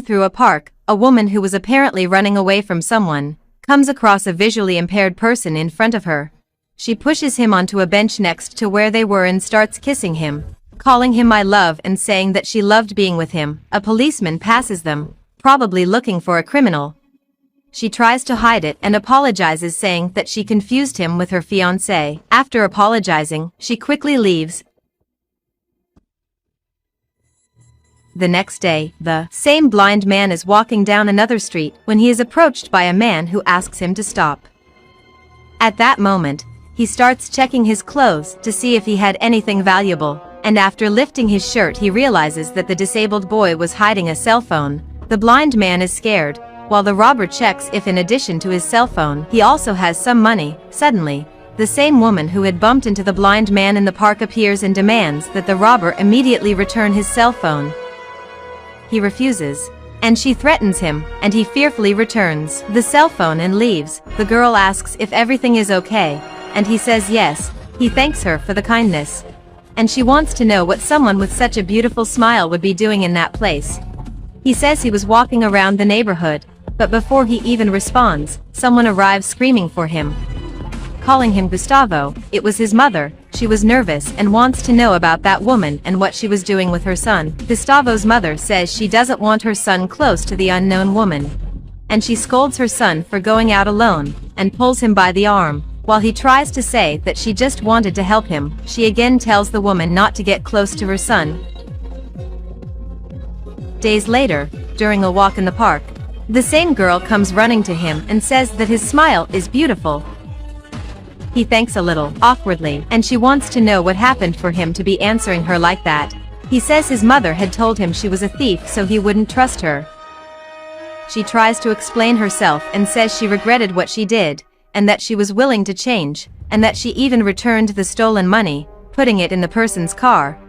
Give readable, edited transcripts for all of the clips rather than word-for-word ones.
through a park, a woman who was apparently running away from someone comes across a visually impaired person in front of her. She pushes him onto a bench next to where they were and starts kissing him, calling him my love and saying that she loved being with him. A policeman passes them, probably looking for a criminal. She tries to hide it and apologizes, saying that she confused him with her fiancé. After apologizing, she quickly leaves. The next day, the same blind man is walking down another street when he is approached by a man who asks him to stop. At that moment, he starts checking his clothes to see if he had anything valuable, and after lifting his shirt he realizes that the disabled boy was hiding a cell phone. The blind man is scared, while the robber checks if in addition to his cell phone he also has some money. Suddenly, the same woman who had bumped into the blind man in the park appears and demands that the robber immediately return his cell phone. He refuses, and she threatens him, and he fearfully returns the cell phone and leaves. The girl asks if everything is okay, and he says yes. He thanks her for the kindness, and she wants to know what someone with such a beautiful smile would be doing in that place. He says he was walking around the neighborhood, but before he even responds, someone arrives screaming for him, calling him Gustavo. It was his mother. She was nervous and wants to know about that woman and what she was doing with her son. Gustavo's mother says she doesn't want her son close to the unknown woman, and she scolds her son for going out alone, and pulls him by the arm. While he tries to say that she just wanted to help him, she again tells the woman not to get close to her son. Days later, during a walk in the park, the same girl comes running to him and says that his smile is beautiful. He thanks a little awkwardly, and she wants to know what happened for him to be answering her like that. He says his mother had told him she was a thief so he wouldn't trust her. She tries to explain herself and says she regretted what she did, and that she was willing to change, and that she even returned the stolen money, putting it in the person's car.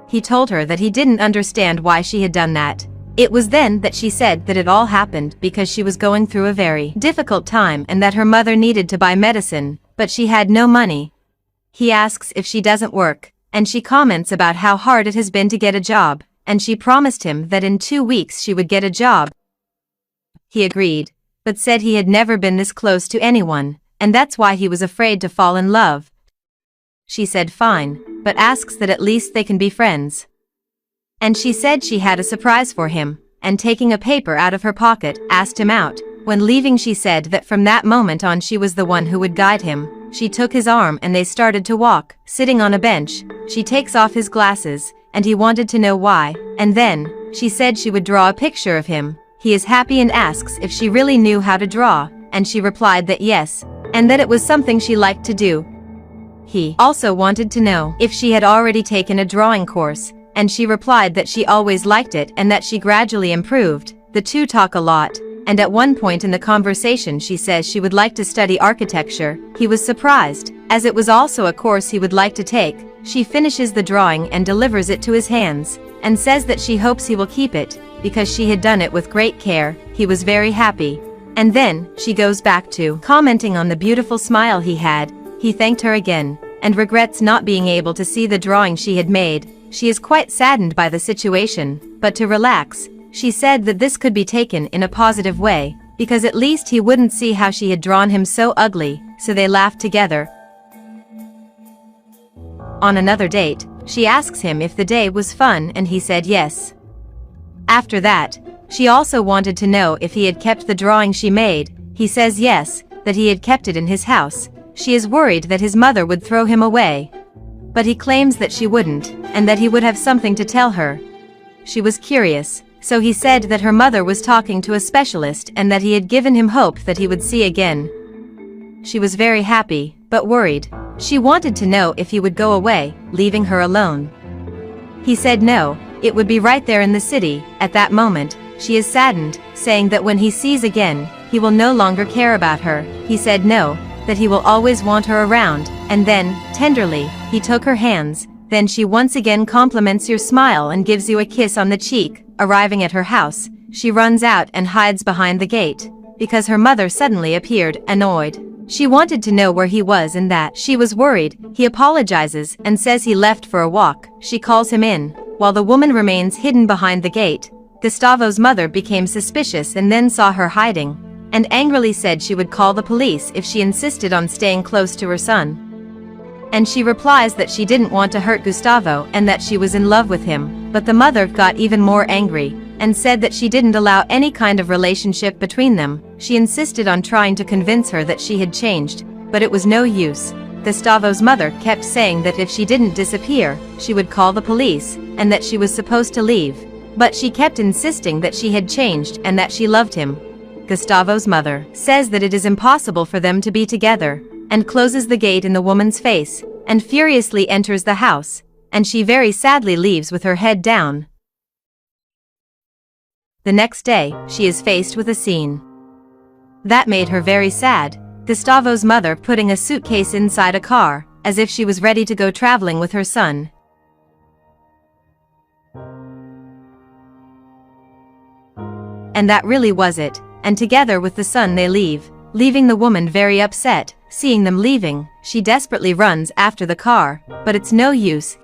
He told her that he didn't understand why she had done that. It was then that she said that it all happened because she was going through a very difficult time and that her mother needed to buy medicine, but she had no money. He asks if she doesn't work, and she comments about how hard it has been to get a job, and she promised him that in 2 weeks she would get a job. He agreed, but said he had never been this close to anyone, and that's why he was afraid to fall in love. She said fine, but asks that at least they can be friends. And she said she had a surprise for him, and taking a paper out of her pocket, asked him out. When leaving she said that from that moment on she was the one who would guide him. She took his arm and they started to walk. Sitting on a bench, she takes off his glasses, and he wanted to know why, and then, she said she would draw a picture of him. He is happy and asks if she really knew how to draw, and she replied that yes, and that it was something she liked to do. He also wanted to know if she had already taken a drawing course, and she replied that she always liked it and that she gradually improved. The two talk a lot, and at one point in the conversation she says she would like to study architecture. He was surprised, as it was also a course he would like to take. She finishes the drawing and delivers it to his hands, and says that she hopes he will keep it, because she had done it with great care. He was very happy. And then, she goes back to commenting on the beautiful smile he had. He thanked her again, and regrets not being able to see the drawing she had made. She is quite saddened by the situation, but to relax, she said that this could be taken in a positive way, because at least he wouldn't see how she had drawn him so ugly, so they laughed together. On another date, she asks him if the day was fun and he said yes. After that, she also wanted to know if he had kept the drawing she made. He says yes, that he had kept it in his house. She is worried that his mother would throw him away, but he claims that she wouldn't, and that he would have something to tell her. She was curious, so he said that her mother was talking to a specialist and that he had given him hope that he would see again. She was very happy, but worried. She wanted to know if he would go away, leaving her alone. He said no, it would be right there in the city. At that moment, she is saddened, saying that when he sees again, he will no longer care about her. He said no, that he will always want her around, and then, tenderly, he took her hands. Then she once again compliments your smile and gives you a kiss on the cheek. Arriving at her house, she runs out and hides behind the gate, because her mother suddenly appeared, annoyed. She wanted to know where he was and that she was worried. He apologizes and says he left for a walk. She calls him in, while the woman remains hidden behind the gate. Gustavo's mother became suspicious and then saw her hiding, and angrily said she would call the police if she insisted on staying close to her son. And she replies that she didn't want to hurt Gustavo and that she was in love with him, but the mother got even more angry, and said that she didn't allow any kind of relationship between them. She insisted on trying to convince her that she had changed, but it was no use. Gustavo's mother kept saying that if she didn't disappear, she would call the police, and that she was supposed to leave. But she kept insisting that she had changed and that she loved him. Gustavo's mother says that it is impossible for them to be together, and closes the gate in the woman's face, and furiously enters the house, and she very sadly leaves with her head down. The next day, she is faced with a scene that made her very sad. Gustavo's mother putting a suitcase inside a car, as if she was ready to go traveling with her son. And that really was it, and together with the son they leave, leaving the woman very upset. Seeing them leaving, she desperately runs after the car, but it's no use.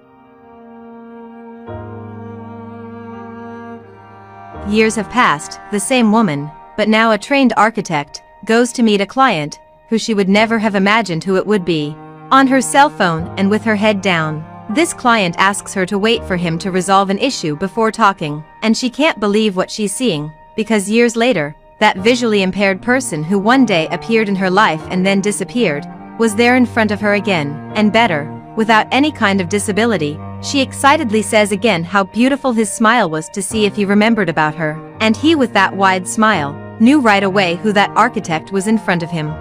Years have passed, the same woman, but now a trained architect, goes to meet a client, who she would never have imagined who it would be. On her cell phone and with her head down, this client asks her to wait for him to resolve an issue before talking, and she can't believe what she's seeing, because years later, that visually impaired person who one day appeared in her life and then disappeared, was there in front of her again, and better, without any kind of disability. She excitedly says again how beautiful his smile was to see if he remembered about her, and he with that wide smile, knew right away who that architect was in front of him.